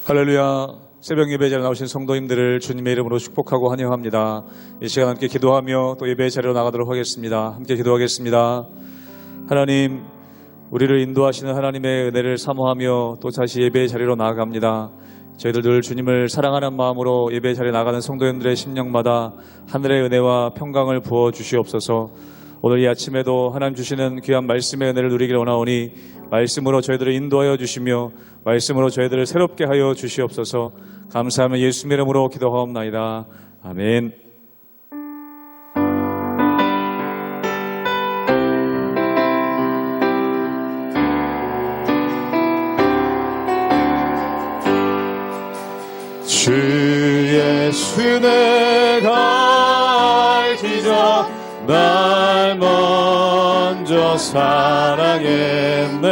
할렐루야. 새벽 예배 자리에 나오신 성도님들을 주님의 이름으로 축복하고 환영합니다. 이 시간 함께 기도하며 또 예배 자리로 나가도록 하겠습니다. 함께 기도하겠습니다. 하나님, 우리를 인도하시는 하나님의 은혜를 사모하며 또 다시 예배 자리로 나아갑니다. 저희들 늘 주님을 사랑하는 마음으로 예배 자리에 나가는 성도님들의 심령마다 하늘의 은혜와 평강을 부어 주시옵소서. 오늘 이 아침에도 하나님 주시는 귀한 말씀의 은혜를 누리길 원하오니 말씀으로 저희들을 인도하여 주시며 말씀으로 저희들을 새롭게 하여 주시옵소서. 감사하며 예수님의 이름으로 기도하옵나이다. 아멘. 주 예수 내가 알기자 날 먼저 사랑했네.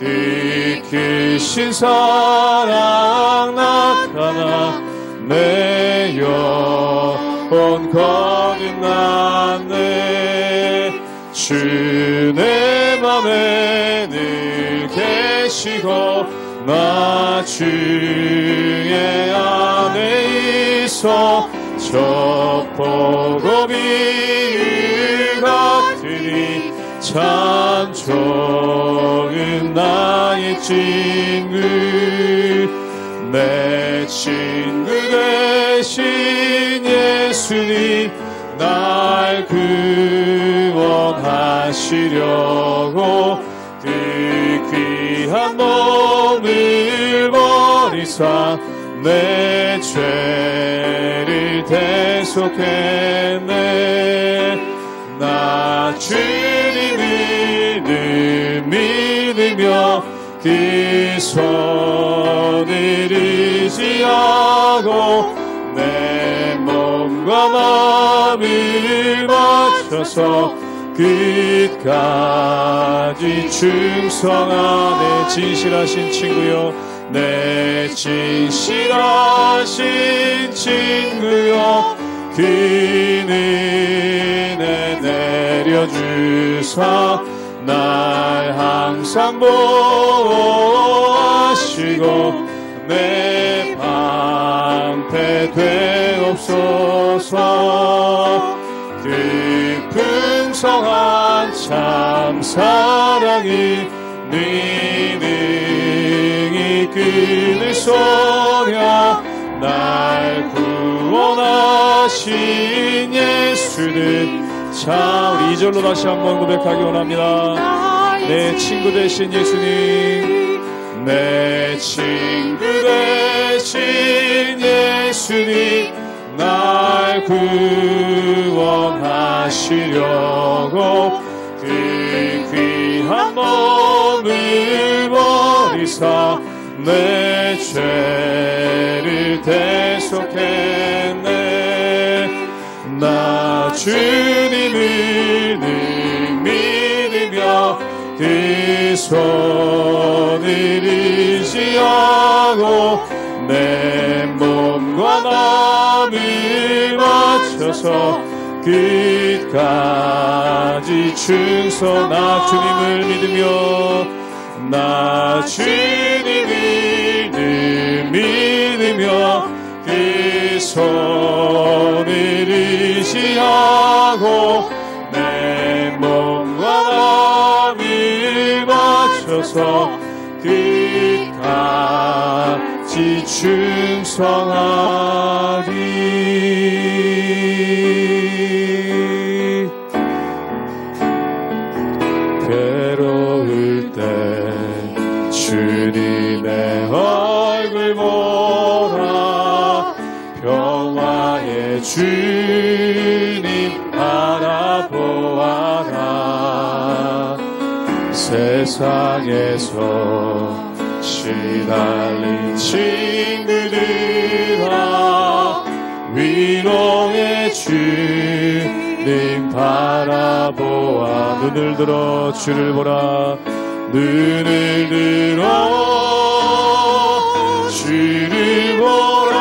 그 크신 사랑 나타나 내 영혼 거듭났네. 주 내 맘에 늘 계시고 나 주의 안에 있어 저 복음이 같으니 참 좋은 나의 친구. 내 친구 되신 예수님 날 구원하시려고 그 귀한 몸을 버리사 내 죄를 대속했네. 나 주님을 늘 믿으며 그 손을 의지하고 내 몸과 마음을 맞춰서 끝까지 충성하네. 진실하신 친구여, 내 진실하신 친구여, 그 은혜 내려주사 날 항상 보호하시고 내 방패 되옵소서. 그 풍성한 참 사랑이 네 능히 끈을 속여 날 구원하신 예수는 자, 우리 2절로 다시 한번 고백하기 원합니다. 내 친구 되신 예수님, 내 친구 되신 예수님 날 구원하시려고 그 귀한 몸을 버리사 내 죄를 대속했네. 나 주님을 늘 믿으며 그 손을 의지하고 내 몸과 마음을 맞춰서 끝까지 충성. 나 주님을 믿으며 나 주님을 늘 믿으며 그 손을 의지하고 내 몸과 마음을 맞춰서 끝까지 충성하리. 괴로울 때 주님의 얼굴 보라. 평화의 주님 바라보아라. 세상에서 시달린 친구들아 위로의 주님 바라보아. 눈을 들어 주를 보라. 눈을 들어 주를 보라.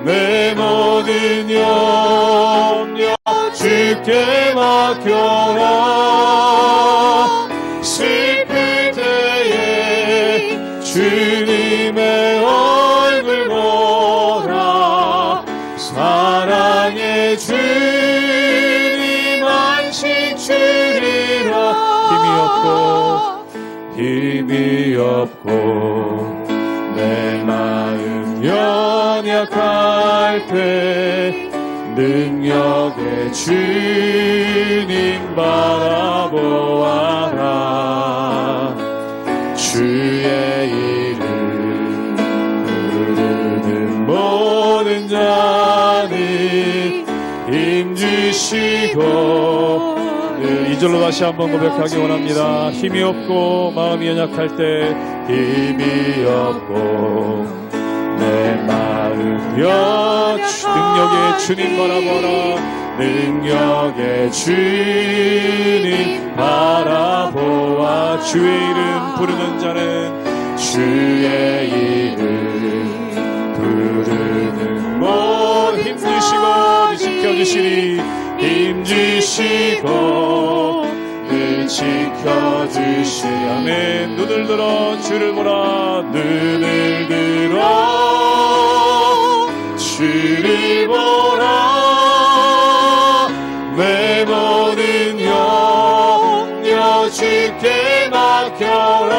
내 모든 염려 주께 맡겨라. 슬플 때에 주 주님 안식 주리라. 힘이 없고 내 마음 연약할 때 능력의 주님 바라보아라. 주의 이름 부르는 모든 자는 힘주시고. 이 절로 다시 한번 고백하기 원합니다. 힘이 없고 마음이 연약할 때 힘이 없고 내 마음 능력의 주님 바라보라. 능력의 주님 바라보아. 주의 이름 부르는 자는 주의 이름 부르는 모든 힘주시고 지켜주시리. 힘주시고 늘 지켜주시리. 아멘. 눈을 들어 주를 보라. 눈을 들어 주를 보라. 내 모든 염려 주께 맡겨라.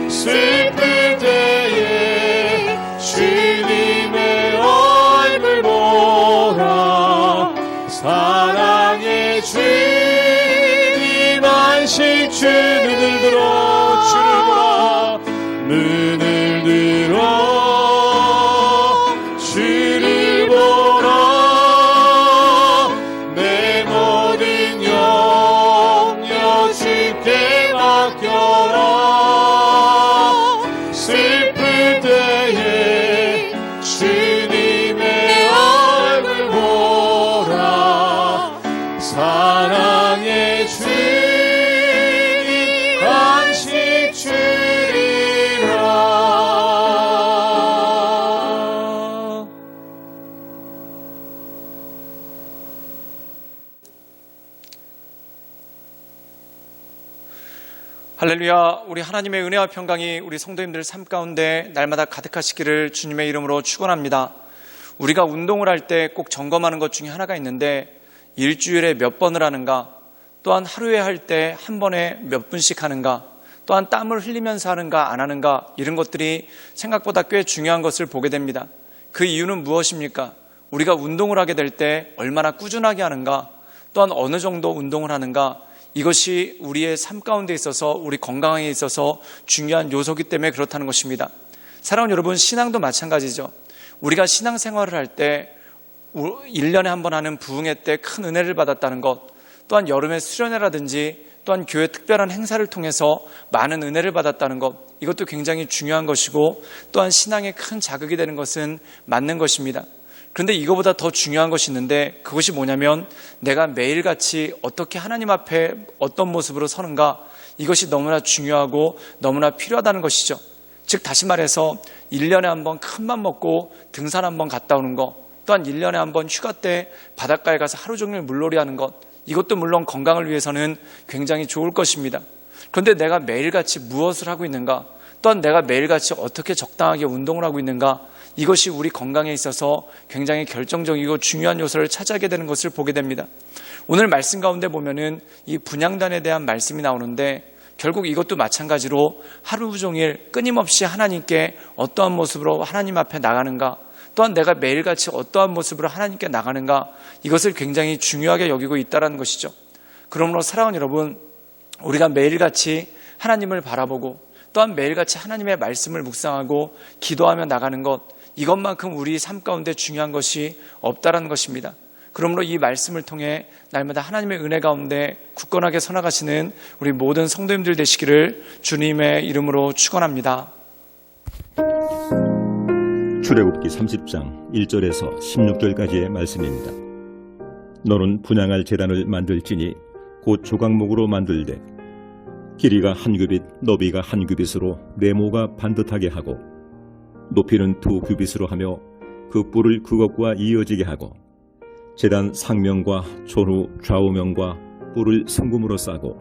슬플 때에 주님의 얼굴 보라. 사랑의 주님 안식 주. 눈을 들어 주를 보라. 눈을 들어 주를 보라. 내 모든 염려 주께 맡겨라. 슬플 때에 주님의 얼굴 보라. 사랑의 주님 안식 주리라. 할렐루야. 우리 하나님의 은혜와 평강이 우리 성도님들 삶 가운데 날마다 가득하시기를 주님의 이름으로 축원합니다. 우리가 운동을 할 때 꼭 점검하는 것 중에 하나가 있는데 일주일에 몇 번을 하는가, 또한 하루에 할 때 한 번에 몇 분씩 하는가, 또한 땀을 흘리면서 하는가 안 하는가, 이런 것들이 생각보다 꽤 중요한 것을 보게 됩니다. 그 이유는 무엇입니까? 우리가 운동을 하게 될 때 얼마나 꾸준하게 하는가, 또한 어느 정도 운동을 하는가, 이것이 우리의 삶 가운데 있어서 우리 건강에 있어서 중요한 요소이기 때문에 그렇다는 것입니다. 사랑하는 여러분, 신앙도 마찬가지죠. 우리가 신앙생활을 할 때 1년에 한 번 하는 부흥회 때 큰 은혜를 받았다는 것, 또한 여름에 수련회라든지 또한 교회 특별한 행사를 통해서 많은 은혜를 받았다는 것, 이것도 굉장히 중요한 것이고 또한 신앙에 큰 자극이 되는 것은 맞는 것입니다. 그런데 이거보다 더 중요한 것이 있는데, 그것이 뭐냐면 내가 매일같이 어떻게 하나님 앞에 어떤 모습으로 서는가, 이것이 너무나 중요하고 너무나 필요하다는 것이죠. 즉 다시 말해서 1년에 한 번 큰맘 먹고 등산 한 번 갔다 오는 것, 또한 1년에 한 번 휴가 때 바닷가에 가서 하루 종일 물놀이 하는 것, 이것도 물론 건강을 위해서는 굉장히 좋을 것입니다. 그런데 내가 매일같이 무엇을 하고 있는가, 또한 내가 매일같이 어떻게 적당하게 운동을 하고 있는가, 이것이 우리 건강에 있어서 굉장히 결정적이고 중요한 요소를 차지하게 되는 것을 보게 됩니다. 오늘 말씀 가운데 보면은 이 분향단에 대한 말씀이 나오는데, 결국 이것도 마찬가지로 하루 종일 끊임없이 하나님께 어떠한 모습으로 하나님 앞에 나가는가, 또한 내가 매일같이 어떠한 모습으로 하나님께 나가는가, 이것을 굉장히 중요하게 여기고 있다는 것이죠. 그러므로 사랑하는 여러분, 우리가 매일같이 하나님을 바라보고 또한 매일같이 하나님의 말씀을 묵상하고 기도하며 나가는 것, 이것만큼 우리 삶 가운데 중요한 것이 없다는 것입니다. 그러므로 이 말씀을 통해 날마다 하나님의 은혜 가운데 굳건하게 서나가시는 우리 모든 성도님들 되시기를 주님의 이름으로 축원합니다. 출애굽기 30장 1절에서 16절까지의 말씀입니다. 너는 분향할 제단을 만들지니 곧 조각목으로 만들되 길이가 한 규빗, 너비가 한 규빗으로 네모가 반듯하게 하고 높이는 2규빗으로 하며 그 뿔을 그것과 이어지게 하고 제단 상면과 조루 좌우면과 뿔을 성금으로 싸고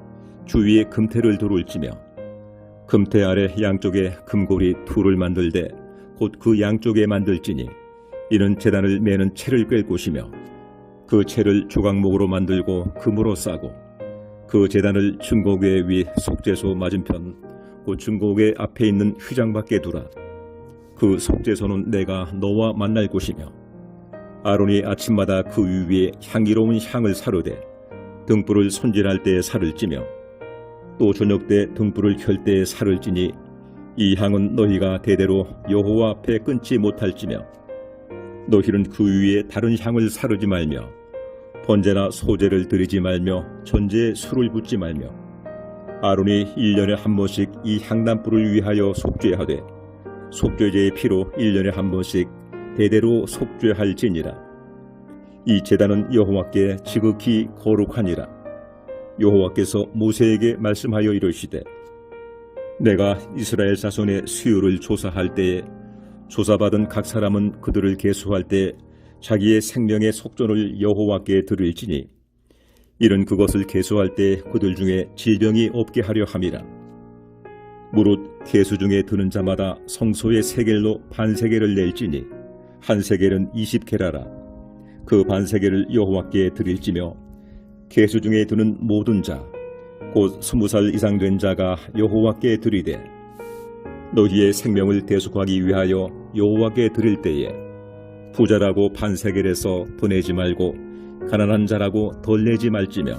주위에 금태를 두를 찌며 금태 아래 양쪽에 금고리 2를 만들되 곧 그 양쪽에 만들지니 이는 제단을 매는 채를 꿰 곳이며 그 채를 조각목으로 만들고 금으로 싸고 그 제단을 증거궤 위 속죄소 맞은편 그 증거궤 앞에 있는 휘장 밖에 두라. 그 속죄소는 내가 너와 만날 곳이며 아론이 아침마다 그 위에 향기로운 향을 사르되 등불을 손질할 때에 살을 찌며 또 저녁 때 등불을 켤 때에 살을 찌니 이 향은 너희가 대대로 여호와 앞에 끊지 못할지며 너희는 그 위에 다른 향을 사르지 말며 번제나 소제를 드리지 말며 전제에 술을 붓지 말며 아론이 1년에 한 번씩 이 향단불을 위하여 속죄하되 속죄제의 피로 1년에 한 번씩 대대로 속죄할지니라. 이 제단은 여호와께 지극히 거룩하니라. 여호와께서 모세에게 말씀하여 이르시되 내가 이스라엘 자손의 수요를 조사할 때에 조사받은 각 사람은 그들을 계수할 때 자기의 생명의 속전을 여호와께 드릴지니 이는 그것을 계수할 때 그들 중에 질병이 없게 하려 함이라. 무릇 계수 중에 드는 자마다 성소의 세겔로 반세겔을 낼지니 한 세겔은 20게라라. 그 반세겔을 여호와께 드릴지며 계수 중에 드는 모든 자 곧 20살 이상 된 자가 여호와께 드리되 너희의 생명을 대속하기 위하여 여호와께 드릴 때에 부자라고 반세겔에서 보내지 말고 가난한 자라고 덜 내지 말지며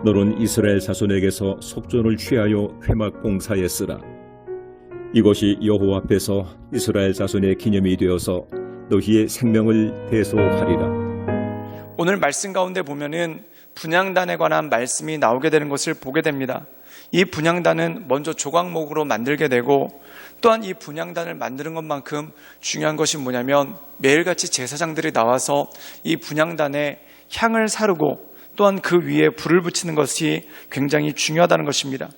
너는 이스라엘 자손에게서 속전을 취하여 회막 봉사에 쓰라. 이것이 여호와 앞에서 이스라엘 자손의 기념이 되어서 너희의 생명을 대속하리라. 오늘 말씀 가운데 보면은 분향단에 관한 말씀이 나오게 되는 것을 보게 됩니다. 이 분향단은 먼저 조각목으로 만들게 되고 또한 이 분향단을 만드는 것만큼 중요한 것이 뭐냐면 매일같이 제사장들이 나와서 이 분향단에 향을 사르고 또한 그 위에 불을 붙이는 것이 굉장히 중요하다는 것입니다.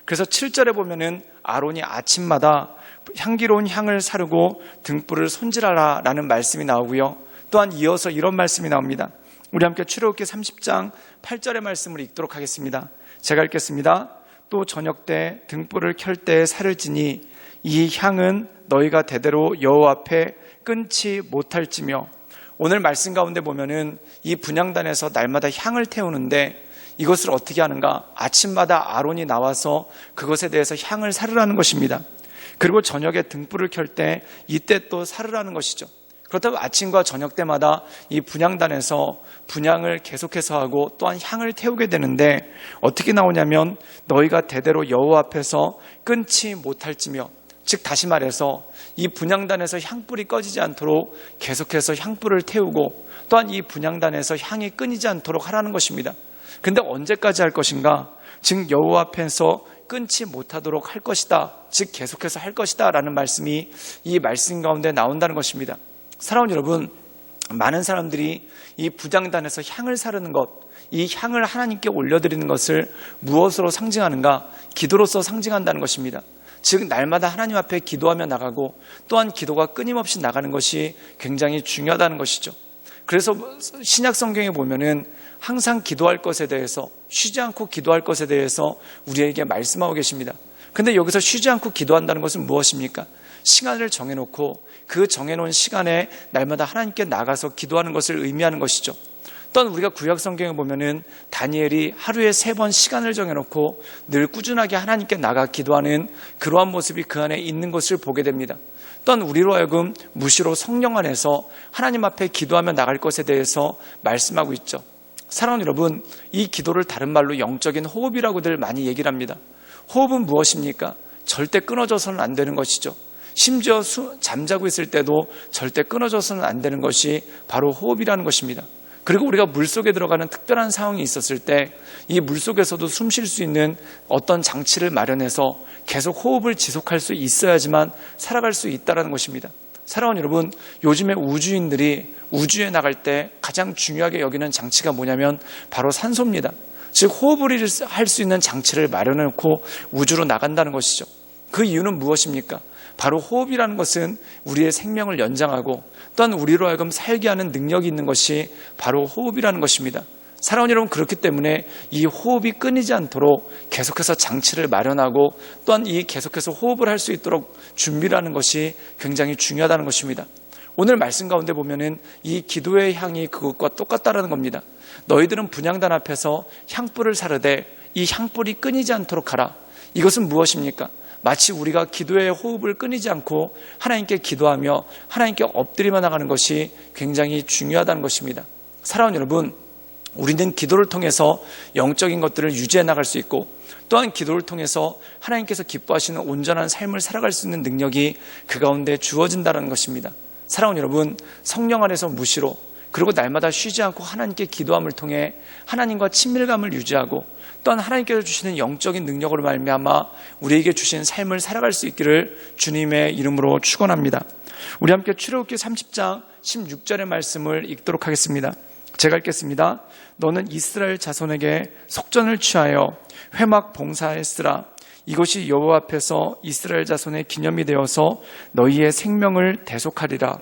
그래서 7절에 보면은 아론이 아침마다 향기로운 향을 사르고 등불을 손질하라 라는 말씀이 나오고요. 또한 이어서 이런 말씀이 나옵니다. 우리 함께 출애굽기 30장 8절의 말씀을 읽도록 하겠습니다. 제가 읽겠습니다. 또 저녁 때 등불을 켤 때에 살을 찌니 이 향은 너희가 대대로 여호와 앞에 끊지 못할지며. 오늘 말씀 가운데 보면은 이 분향단에서 날마다 향을 태우는데 이것을 어떻게 하는가? 아침마다 아론이 나와서 그것에 대해서 향을 사르라는 것입니다. 그리고 저녁에 등불을 켤 때 이때 또 사르라는 것이죠. 그렇다면 아침과 저녁 때마다 이 분향단에서 분향을 계속해서 하고 또한 향을 태우게 되는데 어떻게 나오냐면 너희가 대대로 여호와 앞에서 끊지 못할지며, 즉 다시 말해서 이 분향단에서 향불이 꺼지지 않도록 계속해서 향불을 태우고 또한 이 분향단에서 향이 끊이지 않도록 하라는 것입니다. 근데 언제까지 할 것인가? 즉 여호와 앞에서 끊지 못하도록 할 것이다, 즉 계속해서 할 것이다 라는 말씀이 이 말씀 가운데 나온다는 것입니다. 사랑하는 여러분, 많은 사람들이 이 분향단에서 향을 사르는 것, 이 향을 하나님께 올려드리는 것을 무엇으로 상징하는가? 기도로서 상징한다는 것입니다. 즉 날마다 하나님 앞에 기도하며 나가고 또한 기도가 끊임없이 나가는 것이 굉장히 중요하다는 것이죠. 그래서 신약 성경에 보면은 항상 기도할 것에 대해서, 쉬지 않고 기도할 것에 대해서 우리에게 말씀하고 계십니다. 근데 여기서 쉬지 않고 기도한다는 것은 무엇입니까? 시간을 정해놓고 그 정해놓은 시간에 날마다 하나님께 나가서 기도하는 것을 의미하는 것이죠. 또한 우리가 구약 성경에 보면은 다니엘이 하루에 3번 시간을 정해놓고 늘 꾸준하게 하나님께 나가 기도하는 그러한 모습이 그 안에 있는 것을 보게 됩니다. 또한 우리로 하여금 무시로 성령 안에서 하나님 앞에 기도하며 나갈 것에 대해서 말씀하고 있죠. 사랑하는 여러분, 이 기도를 다른 말로 영적인 호흡이라고들 많이 얘기를 합니다. 호흡은 무엇입니까? 절대 끊어져서는 안 되는 것이죠. 심지어 잠자고 있을 때도 절대 끊어져서는 안 되는 것이 바로 호흡이라는 것입니다. 그리고 우리가 물속에 들어가는 특별한 상황이 있었을 때 이 물속에서도 숨 쉴 수 있는 어떤 장치를 마련해서 계속 호흡을 지속할 수 있어야지만 살아갈 수 있다는 것입니다. 사랑하는 여러분, 요즘에 우주인들이 우주에 나갈 때 가장 중요하게 여기는 장치가 뭐냐면 바로 산소입니다. 즉 호흡을 할 수 있는 장치를 마련해놓고 우주로 나간다는 것이죠. 그 이유는 무엇입니까? 바로 호흡이라는 것은 우리의 생명을 연장하고 또한 우리로 하여금 살게 하는 능력이 있는 것이 바로 호흡이라는 것입니다. 사랑하는 여러분, 그렇기 때문에 이 호흡이 끊이지 않도록 계속해서 장치를 마련하고 또한 이 계속해서 호흡을 할 수 있도록 준비를 하는 것이 굉장히 중요하다는 것입니다. 오늘 말씀 가운데 보면은 이 기도의 향이 그것과 똑같다라는 겁니다. 너희들은 분향단 앞에서 향불을 사르되 이 향불이 끊이지 않도록 하라. 이것은 무엇입니까? 마치 우리가 기도의 호흡을 끊이지 않고 하나님께 기도하며 하나님께 엎드리며 나가는 것이 굉장히 중요하다는 것입니다. 사랑하는 여러분, 우리는 기도를 통해서 영적인 것들을 유지해 나갈 수 있고 또한 기도를 통해서 하나님께서 기뻐하시는 온전한 삶을 살아갈 수 있는 능력이 그 가운데 주어진다는 것입니다. 사랑하는 여러분, 성령 안에서 무시로 그리고 날마다 쉬지 않고 하나님께 기도함을 통해 하나님과 친밀감을 유지하고 또한 하나님께서 주시는 영적인 능력으로 말미암아 우리에게 주신 삶을 살아갈 수 있기를 주님의 이름으로 축원합니다. 우리 함께 출애굽기 30장 16절의 말씀을 읽도록 하겠습니다. 제가 읽겠습니다. 너는 이스라엘 자손에게 속전을 취하여 회막 봉사에 쓰라. 이것이 여호와 앞에서 이스라엘 자손의 기념이 되어서 너희의 생명을 대속하리라.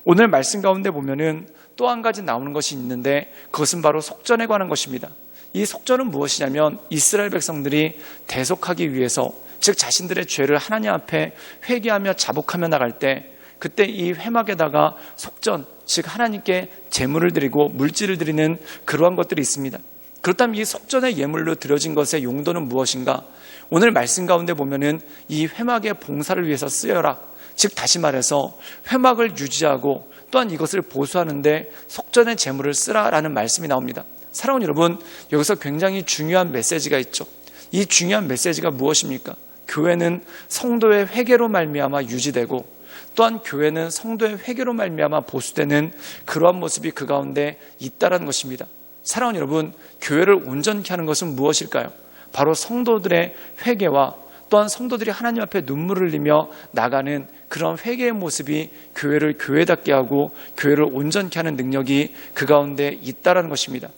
오늘 말씀 가운데 보면은 또 한 가지 나오는 것이 있는데 그것은 바로 속전에 관한 것입니다. 이 속전은 무엇이냐면 이스라엘 백성들이 대속하기 위해서 즉 자신들의 죄를 하나님 앞에 회개하며 자복하며 나갈 때 그때 이 회막에다가 속전 즉 하나님께 제물을 드리고 물질을 드리는 그러한 것들이 있습니다. 그렇다면 이 속전의 예물로 드려진 것의 용도는 무엇인가? 오늘 말씀 가운데 보면은 이 회막의 봉사를 위해서 쓰여라. 즉 다시 말해서 회막을 유지하고 또한 이것을 보수하는데 속전의 제물을 쓰라라는 말씀이 나옵니다. 사랑하는 여러분, 여기서 굉장히 중요한 메시지가 있죠. 이 중요한 메시지가 무엇입니까? 교회는 성도의 회개로 말미암아 유지되고 또한 교회는 성도의 회개로 말미암아 보수되는 그러한 모습이 그 가운데 있다라는 것입니다. 사랑하는 여러분, 교회를 온전케 하는 것은 무엇일까요? 바로 성도들의 회개와 또한 성도들이 하나님 앞에 눈물을 흘리며 나가는 그런 회개의 모습이 교회를 교회답게 하고 교회를 온전케 하는 능력이 그 가운데 있다라는 것입니다.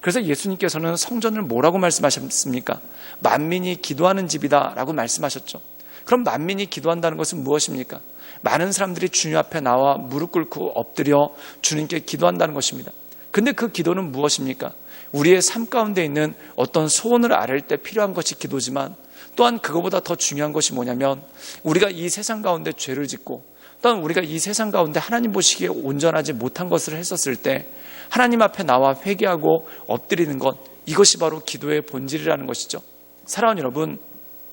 그래서 예수님께서는 성전을 뭐라고 말씀하셨습니까? 만민이 기도하는 집이다 라고 말씀하셨죠. 그럼 만민이 기도한다는 것은 무엇입니까? 많은 사람들이 주님 앞에 나와 무릎 꿇고 엎드려 주님께 기도한다는 것입니다. 근데 그 기도는 무엇입니까? 우리의 삶 가운데 있는 어떤 소원을 아뢰을 때 필요한 것이 기도지만 또한 그거보다 더 중요한 것이 뭐냐면 우리가 이 세상 가운데 죄를 짓고 또한 우리가 이 세상 가운데 하나님 보시기에 온전하지 못한 것을 했었을 때 하나님 앞에 나와 회개하고 엎드리는 것, 이것이 바로 기도의 본질이라는 것이죠. 사랑하는 여러분,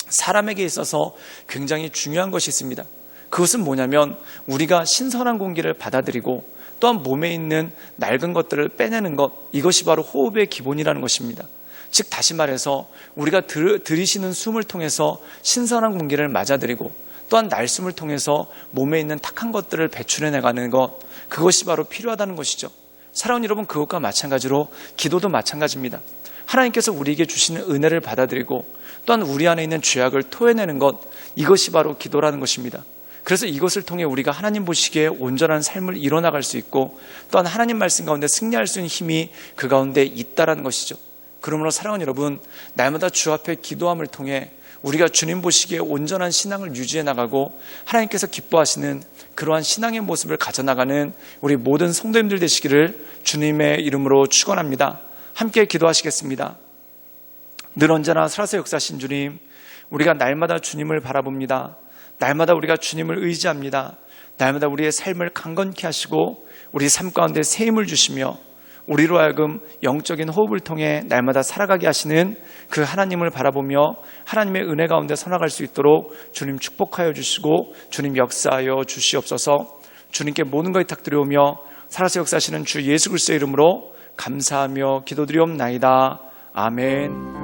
사람에게 있어서 굉장히 중요한 것이 있습니다. 그것은 뭐냐면 우리가 신선한 공기를 받아들이고 또한 몸에 있는 낡은 것들을 빼내는 것, 이것이 바로 호흡의 기본이라는 것입니다. 즉 다시 말해서 우리가 들이쉬는 숨을 통해서 신선한 공기를 맞아들이고 또한 날숨을 통해서 몸에 있는 탁한 것들을 배출해내가는 것, 그것이 바로 필요하다는 것이죠. 사랑하는 여러분, 그것과 마찬가지로 기도도 마찬가지입니다. 하나님께서 우리에게 주시는 은혜를 받아들이고 또한 우리 안에 있는 죄악을 토해내는 것, 이것이 바로 기도라는 것입니다. 그래서 이것을 통해 우리가 하나님 보시기에 온전한 삶을 이뤄나갈 수 있고 또한 하나님 말씀 가운데 승리할 수 있는 힘이 그 가운데 있다라는 것이죠. 그러므로 사랑하는 여러분, 날마다 주 앞에 기도함을 통해 우리가 주님 보시기에 온전한 신앙을 유지해 나가고 하나님께서 기뻐하시는 그러한 신앙의 모습을 가져나가는 우리 모든 성도님들 되시기를 주님의 이름으로 축원합니다. 함께 기도하시겠습니다. 늘 언제나 살아서 역사하신 주님, 우리가 날마다 주님을 바라봅니다. 날마다 우리가 주님을 의지합니다. 날마다 우리의 삶을 강건케 하시고 우리 삶 가운데 새 힘을 주시며 우리로 하여금 영적인 호흡을 통해 날마다 살아가게 하시는 그 하나님을 바라보며 하나님의 은혜 가운데 살아갈 수 있도록 주님 축복하여 주시고 주님 역사하여 주시옵소서. 주님께 모든 것을 탁드려오며 살아서 역사하시는 주 예수 그리스도의 이름으로 감사하며 기도드리옵나이다. 아멘.